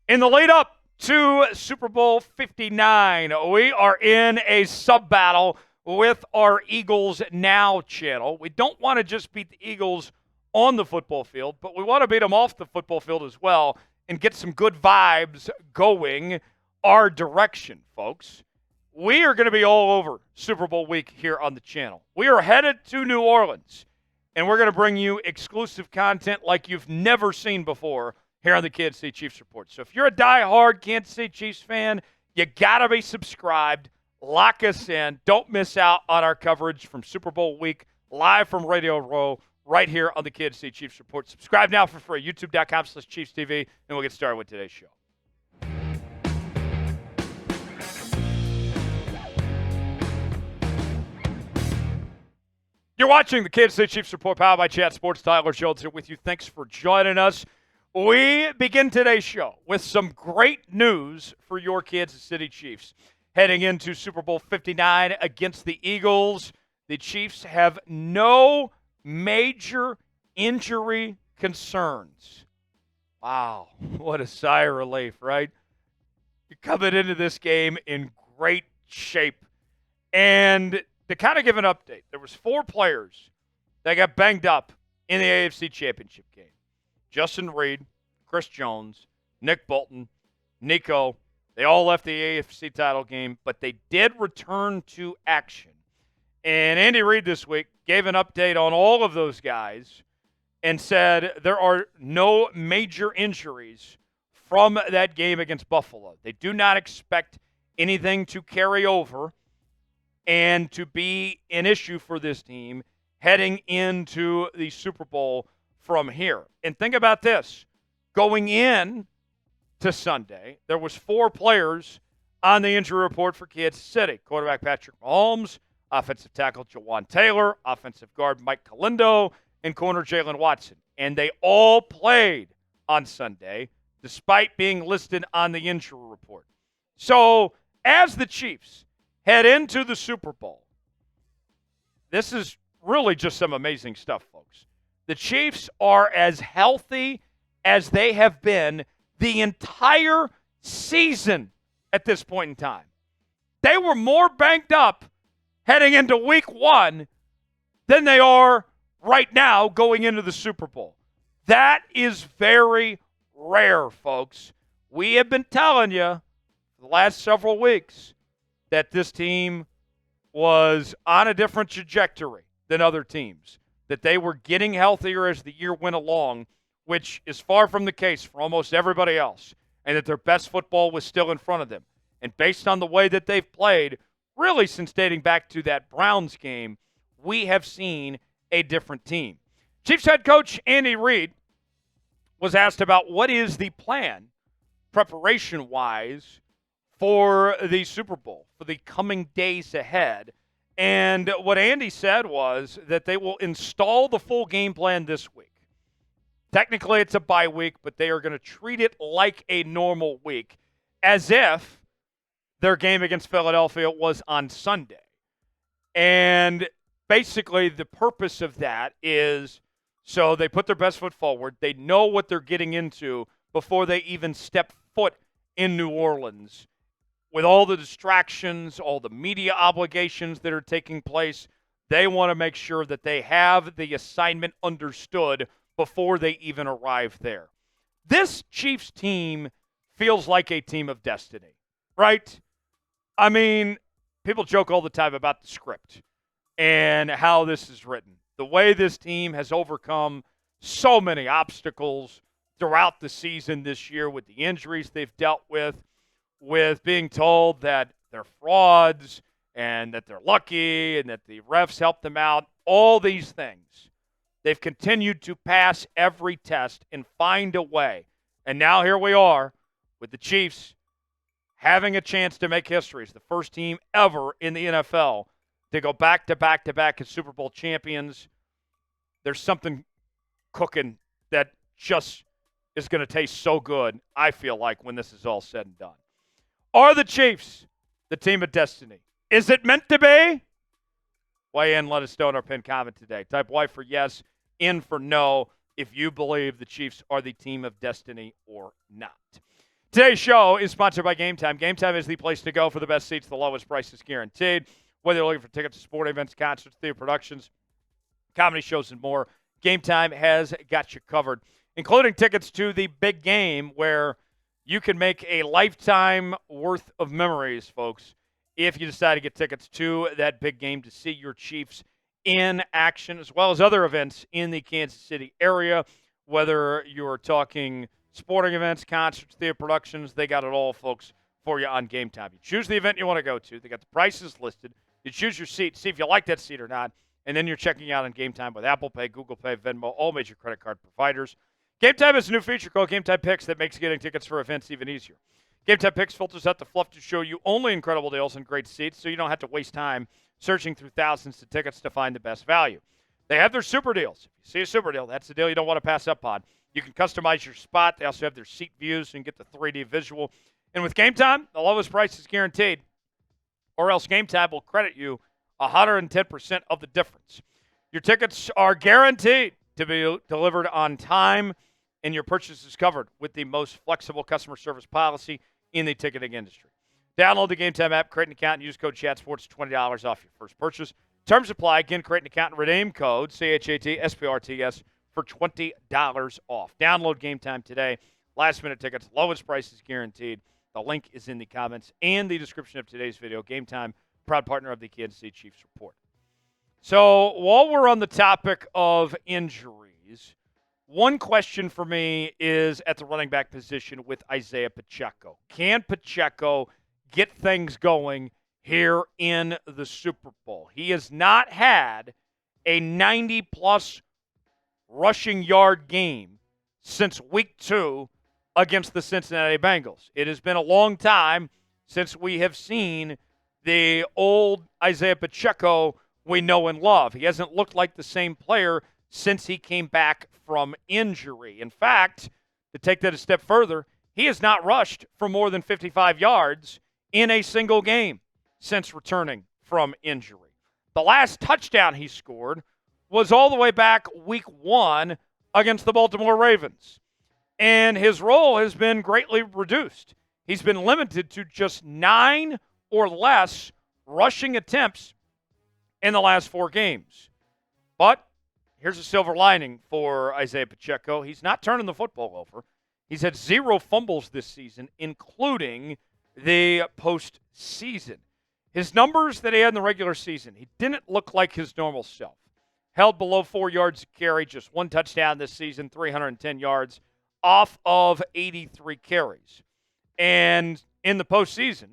In the lead up to Super Bowl 59, we are in a sub-battle with our Eagles Now channel. We don't want to just beat the Eagles on the football field, but we want to beat them off the football field as well and get some good vibes going our direction, folks. We are going to be all over Super Bowl week here on the channel. We are headed to New Orleans, and we're going to bring you exclusive content like you've never seen before here on the Kansas City Chiefs Report. So if you're a diehard Kansas City Chiefs fan, you got to be subscribed. Lock us in. Don't miss out on our coverage from Super Bowl week, live from Radio Row, right here on the Kansas City Chiefs Report. Subscribe now for free, youtube.com/ChiefsTV, and we'll get started with today's show. You're watching the Kansas City Chiefs Report, powered by Chat Sports. Tyler Schultz here with you. Thanks for joining us. We begin today's show with some great news for your Kansas City Chiefs. Heading into Super Bowl 59 against the Eagles, the Chiefs have no major injury concerns. Wow, what a sigh of relief, right? You're coming into this game in great shape. And to kind of give an update, there was 4 players that got banged up in the AFC Championship game. Justin Reid, Chris Jones, Nick Bolton, Nico. They all left the AFC title game, but they did return to action. And Andy Reid this week gave an update on all of those guys and said there are no major injuries from that game against Buffalo. They do not expect anything to carry over and to be an issue for this team heading into the Super Bowl from here. And think about this. Going in to Sunday, there was 4 players on the injury report for Kansas City. Quarterback Patrick Mahomes, offensive tackle Jawan Taylor, offensive guard Mike Calindo, and corner Jalen Watson. And they all played on Sunday, despite being listed on the injury report. So, as the Chiefs head into the Super Bowl, this is really just some amazing stuff, folks. The Chiefs are as healthy as they have been the entire season at this point in time. They were more banged up heading into week 1 than they are right now going into the Super Bowl. That is very rare, folks. We have been telling you for the last several weeks that this team was on a different trajectory than other teams, that they were getting healthier as the year went along, which is far from the case for almost everybody else, and that their best football was still in front of them. And based on the way that they've played, really since dating back to that Browns game, we have seen a different team. Chiefs head coach Andy Reid was asked about what is the plan, preparation-wise, for the Super Bowl, for the coming days ahead. And what Andy said was that they will install the full game plan this week. Technically, it's a bye week, but they are going to treat it like a normal week, as if their game against Philadelphia was on Sunday. And basically, the purpose of that is so they put their best foot forward. They know what they're getting into before they even step foot in New Orleans. With all the distractions, all the media obligations that are taking place, they want to make sure that they have the assignment understood before they even arrive there. This Chiefs team feels like a team of destiny, right? I mean, people joke all the time about the script and how this is written. The way this team has overcome so many obstacles throughout the season this year with the injuries they've dealt with being told that they're frauds and that they're lucky and that the refs helped them out, all these things. They've continued to pass every test and find a way. And now here we are with the Chiefs having a chance to make history. It's the first team ever in the NFL to go back-to-back-to-back as Super Bowl champions. There's something cooking that just is going to taste so good, I feel like, when this is all said and done. Are the Chiefs the team of destiny? Is it meant to be? Weigh in, let us know in our pinned comment today. Type Y for yes, in for no, if you believe the Chiefs are the team of destiny or not. Today's show is sponsored by Game Time. Game Time is the place to go for the best seats, the lowest prices guaranteed. Whether you're looking for tickets to sporting events, concerts, theater productions, comedy shows, and more, Game Time has got you covered, including tickets to the big game where you can make a lifetime worth of memories, folks, if you decide to get tickets to that big game to see your Chiefs in action, as well as other events in the Kansas City area, whether you're talking sporting events, concerts, theater productions, they got it all, folks, for you on Game Time. You choose the event you want to go to. They got the prices listed. You choose your seat, see if you like that seat or not, and then you're checking out on Game Time with Apple Pay, Google Pay, Venmo, all major credit card providers. Game Time is a new feature called Game Time Picks that makes getting tickets for events even easier. Game Time Picks filters out the fluff to show you only incredible deals and great seats, so you don't have to waste time searching through thousands of tickets to find the best value. They have their super deals. If you see a super deal, that's the deal you don't want to pass up on. You can customize your spot. They also have their seat views, so you can get the 3D visual. And with Game Time, the lowest price is guaranteed, or else Game Time will credit you 110% of the difference. Your tickets are guaranteed to be delivered on time, and your purchase is covered with the most flexible customer service policy in the ticketing industry. Download the Game Time app, create an account, and use code ChatSports, $20 off your first purchase. Terms apply. Again, create an account and redeem code CHATSPRTS for $20 off. Download Game Time today. Last-minute tickets, lowest prices guaranteed. The link is in the comments and the description of today's video. Game Time, proud partner of the Kansas City Chiefs Report. So while we're on the topic of injuries, one question for me is at the running back position with Isiah Pacheco. Can Pacheco get things going here in the Super Bowl? He has not had a 90-plus rushing yard game since week 2 against the Cincinnati Bengals. It has been a long time since we have seen the old Isiah Pacheco we know and love. He hasn't looked like the same player since he came back from injury. In fact, to take that a step further, he has not rushed for more than 55 yards in a single game since returning from injury. The last touchdown he scored was all the way back week 1 against the Baltimore Ravens. And his role has been greatly reduced. He's been limited to just 9 or less rushing attempts in the last 4 games. But here's a silver lining for Isiah Pacheco. He's not turning the football over. He's had 0 fumbles this season, including the postseason. His numbers that he had in the regular season, he didn't look like his normal self. Held below 4 yards a carry, just 1 touchdown this season, 310 yards off of 83 carries. And in the postseason,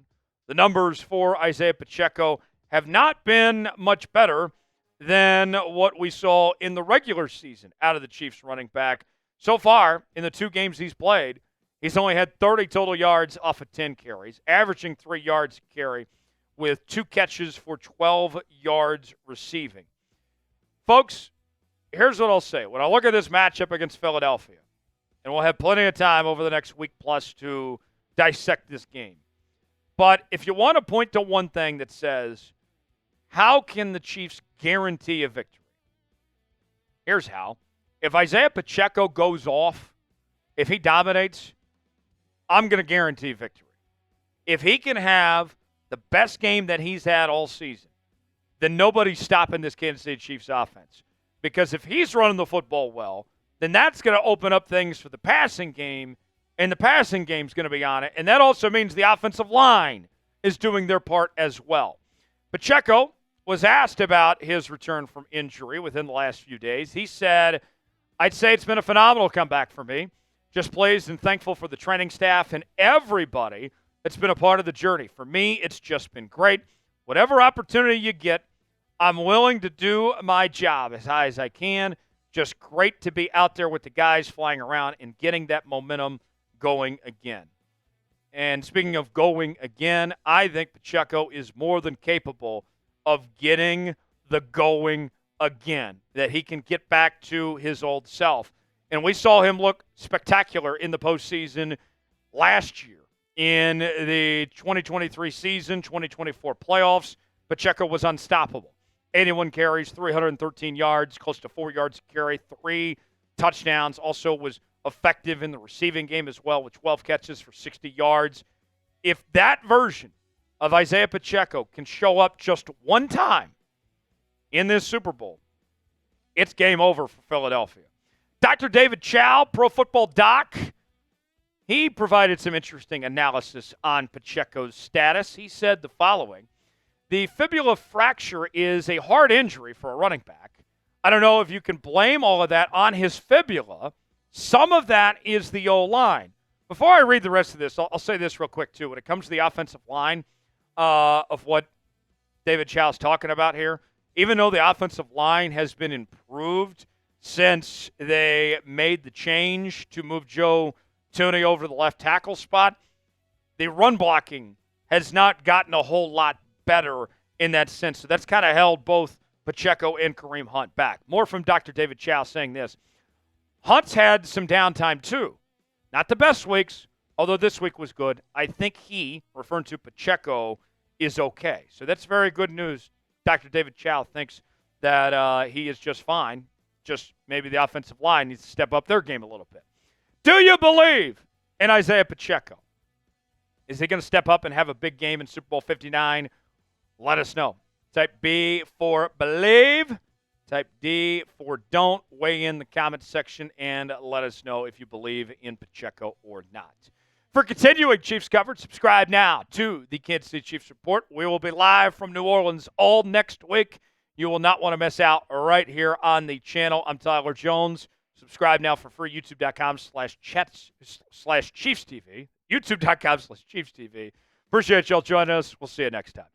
the numbers for Isiah Pacheco have not been much better than what we saw in the regular season out of the Chiefs running back. So far, in the 2 games he's played, he's only had 30 total yards off of 10 carries, averaging 3 yards a carry with 2 catches for 12 yards receiving. Folks, here's what I'll say. When I look at this matchup against Philadelphia, and we'll have plenty of time over the next week plus to dissect this game, but if you want to point to one thing that says, how can the Chiefs guarantee a victory? Here's how. If Isiah Pacheco goes off, if he dominates, I'm going to guarantee victory. If he can have the best game that he's had all season, then nobody's stopping this Kansas City Chiefs offense. Because if he's running the football well, then that's going to open up things for the passing game, and the passing game's going to be on it. And that also means the offensive line is doing their part as well. Pacheco was asked about his return from injury within the last few days. He said, I'd say it's been a phenomenal comeback for me. Just pleased and thankful for the training staff and everybody that's been a part of the journey. For me, it's just been great. Whatever opportunity you get, I'm willing to do my job as high as I can. Just great to be out there with the guys flying around and getting that momentum going again. And speaking of going again, I think Pacheco is more than capable of getting the going again, that he can get back to his old self. And we saw him look spectacular in the postseason last year. In the 2023 season, 2024 playoffs, Pacheco was unstoppable. 81 carries, 313 yards, close to 4 yards a carry, 3 touchdowns. Also was effective in the receiving game as well with 12 catches for 60 yards. If that version of Isiah Pacheco can show up just one time in this Super Bowl, it's game over for Philadelphia. Dr. David Chao, Pro Football Doc, he provided some interesting analysis on Pacheco's status. He said the following: the fibula fracture is a hard injury for a running back. I don't know if you can blame all of that on his fibula. Some of that is the O-line. Before I read the rest of this, I'll say this real quick, too. When it comes to the offensive line of what David Chow's talking about here, even though the offensive line has been improved since they made the change to move Joe Tooney over to the left tackle spot, the run blocking has not gotten a whole lot better in that sense. So that's kind of held both Pacheco and Kareem Hunt back. More from Dr. David Chow saying this: Hunt's had some downtime too. Not the best weeks, although this week was good. I think he, referring to Pacheco, is okay. So that's very good news. Dr. David Chow thinks that he is just fine. Just maybe the offensive line needs to step up their game a little bit. Do you believe in Isiah Pacheco? Is he going to step up and have a big game in Super Bowl 59? Let us know. Type B for believe. Type D for don't. Weigh in the comments section and let us know if you believe in Pacheco or not. For continuing Chiefs coverage, subscribe now to the Kansas City Chiefs Report. We will be live from New Orleans all next week. You will not want to miss out right here on the channel. I'm Tyler Jones. Subscribe now for free. YouTube.com/Chiefs TV. YouTube.com/Chiefs TV. Appreciate y'all joining us. We'll see you next time.